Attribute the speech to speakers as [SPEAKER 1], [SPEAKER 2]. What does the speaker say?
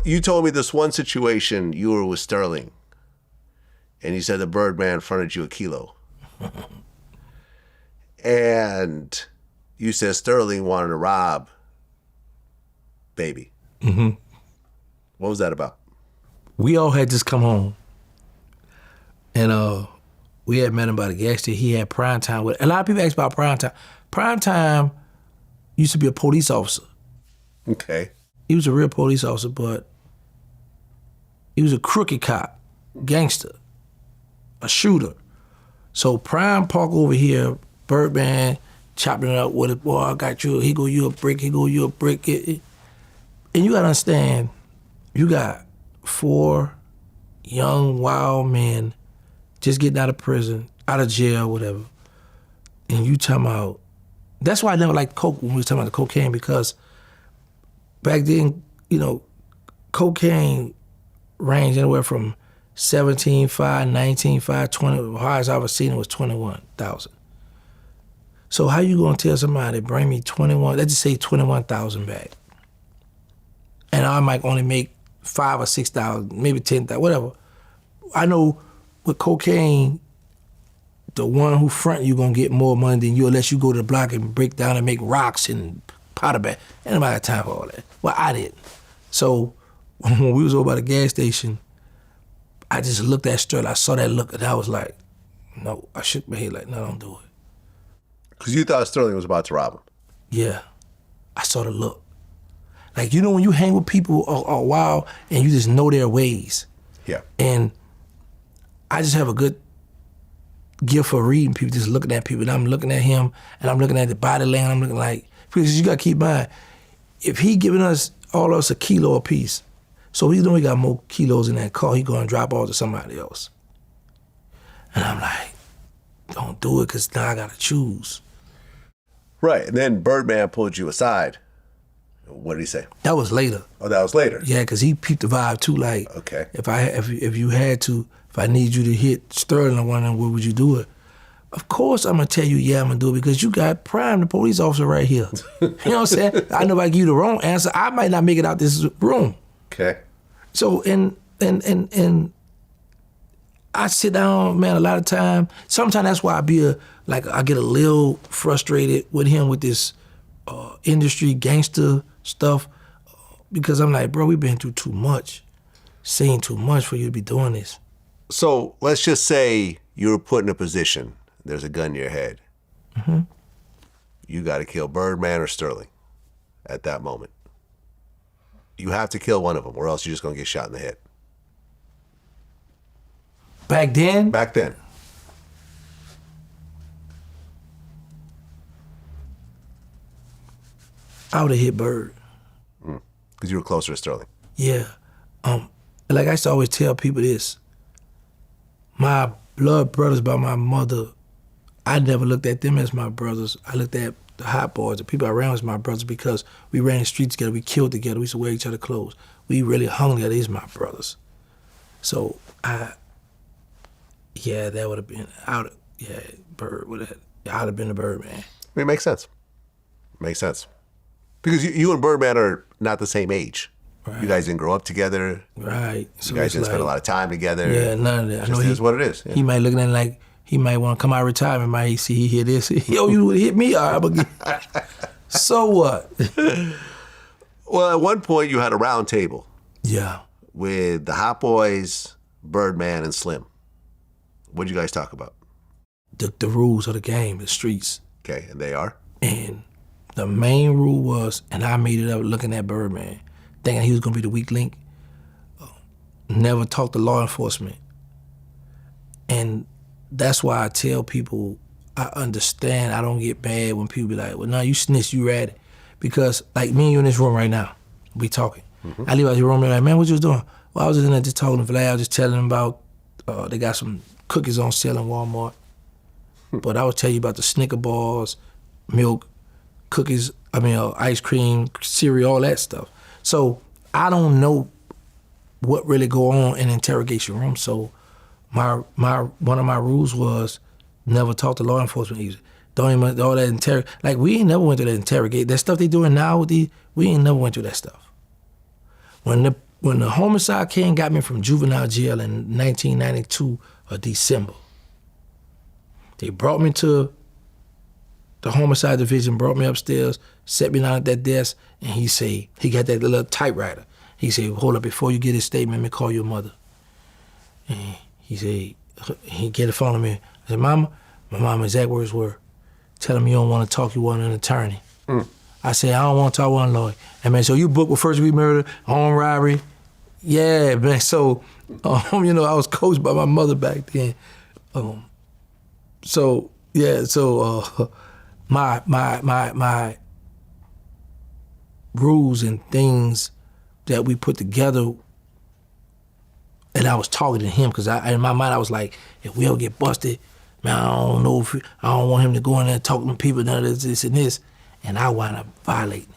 [SPEAKER 1] you told me this one situation you were with Sterling, and you said the Birdman fronted you a kilo. And you said Sterling wanted to rob Baby.
[SPEAKER 2] Mm-hmm.
[SPEAKER 1] What was that about?
[SPEAKER 2] We all had just come home. And we had met him by the gas station. He had prime time with. A lot of people ask about prime time. Prime time used to be a police officer.
[SPEAKER 1] Okay.
[SPEAKER 2] He was a real police officer, but he was a crooked cop, gangster, a shooter. So Prime Park over here, Birdman chopping it up with it. Boy, I got you. He go you a brick. He go you a brick. And you gotta understand, you got 4 young wild men just getting out of prison, out of jail, whatever. And you talking about, that's why I never liked coke when we was talking about the cocaine, because back then, you know, cocaine ranged anywhere from 17.5, 19.5, 20, the highest I ever seen it was 21,000. So how you gonna tell somebody, bring me 21, let's just say 21,000 back, and I might only make 5 or 6,000, maybe 10,000, whatever. I know with cocaine, the one who front you gonna get more money than you unless you go to the block and break down and make rocks and powder bag. Ain't nobody got time for all that. Well, I didn't. So when we was over by the gas station, I just looked at Sterling. I saw that look and I was like, no. I shook my head like, no, don't do it.
[SPEAKER 1] Because you thought Sterling was about to rob him.
[SPEAKER 2] Yeah, I saw the look. Like, you know when you hang with people a while and you just know their ways.
[SPEAKER 1] Yeah.
[SPEAKER 2] And I just have a good gift for reading people, just looking at people. And I'm looking at him and I'm looking at the body language. I'm looking like, because you gotta keep in mind, if he giving us, all of us a kilo apiece, so we know he got more kilos in that car, he gonna drop off to somebody else. And I'm like, don't do it, because now I gotta choose.
[SPEAKER 1] Right, and then Birdman pulled you aside. What did he say?
[SPEAKER 2] That was later.
[SPEAKER 1] Oh, that was later?
[SPEAKER 2] Yeah, because he peeped the vibe too, like,
[SPEAKER 1] okay.
[SPEAKER 2] If you had to, if I need you to hit Sterling or one, where would you do it? Of course I'm gonna tell you, yeah, I'm gonna do it, because you got Prime, the police officer, right here. You know what I'm saying? I know if I give you the wrong answer, I might not make it out this room.
[SPEAKER 1] Okay.
[SPEAKER 2] So, and I sit down, man, a lot of time. Sometimes that's why I get a little frustrated with him with this industry gangster stuff, because I'm like, bro, we've been through too much, seen too much for you to be doing this.
[SPEAKER 1] So let's just say you were put in a position, there's a gun to your head.
[SPEAKER 2] Mm-hmm.
[SPEAKER 1] You got to kill Birdman or Sterling at that moment. You have to kill one of them, or else you're just going to get shot in the head.
[SPEAKER 2] Back then?
[SPEAKER 1] Back then.
[SPEAKER 2] I would have hit Bird.
[SPEAKER 1] Because you were closer to Sterling.
[SPEAKER 2] Yeah. Like I used to always tell people this. My blood brothers by my mother, I never looked at them as my brothers. I looked at the hot boys, the people around as my brothers, because we ran the streets together, we killed together, we used to wear each other clothes. We really hung together. These my brothers. So that would have been Bird would have. I'd have been the Birdman.
[SPEAKER 1] I mean, it makes sense. Makes sense. Because you and Birdman are not the same age. Right. You guys didn't grow up together.
[SPEAKER 2] Right.
[SPEAKER 1] So you guys didn't spend a lot of time together.
[SPEAKER 2] Yeah, none of that.
[SPEAKER 1] It just is what it is. Yeah.
[SPEAKER 2] He might look at it like, he might want to come out of retirement, might see he hear this. Yo, you would hit me? All right, so what?
[SPEAKER 1] Well, at one point you had a round table.
[SPEAKER 2] Yeah.
[SPEAKER 1] With the Hot Boys, Birdman, and Slim. What did you guys talk about?
[SPEAKER 2] The rules of the game, the streets.
[SPEAKER 1] Okay, and they are?
[SPEAKER 2] And the main rule was, and I made it up looking at Birdman, thinking he was going to be the weak link, never talk to law enforcement. And that's why I tell people, I understand, I don't get mad when people be like, well, no, you snitch, you ratted. Because, like, me and you in this room right now, we talking. Mm-hmm. I leave out your room, and like, man, what you was doing? Well, I was in there just talking to Vlad, I was just telling him about, they got some cookies on sale in Walmart. But I was telling you about the Snicker bars, milk, cookies, ice cream, cereal, all that stuff. So I don't know what really go on in an interrogation room. So one of my rules was never talk to law enforcement either. Don't even all that like we ain't never went through that interrogate. That stuff they doing now with we ain't never went through that stuff. When when the homicide came, got me from juvenile jail in 1992 of December. They brought me to the homicide division, brought me upstairs, set me down at that desk, and he say, he got that little typewriter. He said, hold up, before you get his statement, let me call your mother. And he said, he get a phone to me. I said, Mama, my mama's exact words were, tell him you don't want to talk, you want an attorney. I said, I don't want to talk, one lawyer. And man, so you booked with first degree murder, armed robbery. Yeah, man, so, you know, I was coached by my mother back then. My rules and things that we put together, and I was talking to him because in my mind I was like, if we ever get busted, man, I don't know if I don't want him to go in there and talk to people, none of this and this, and I wound up violating it.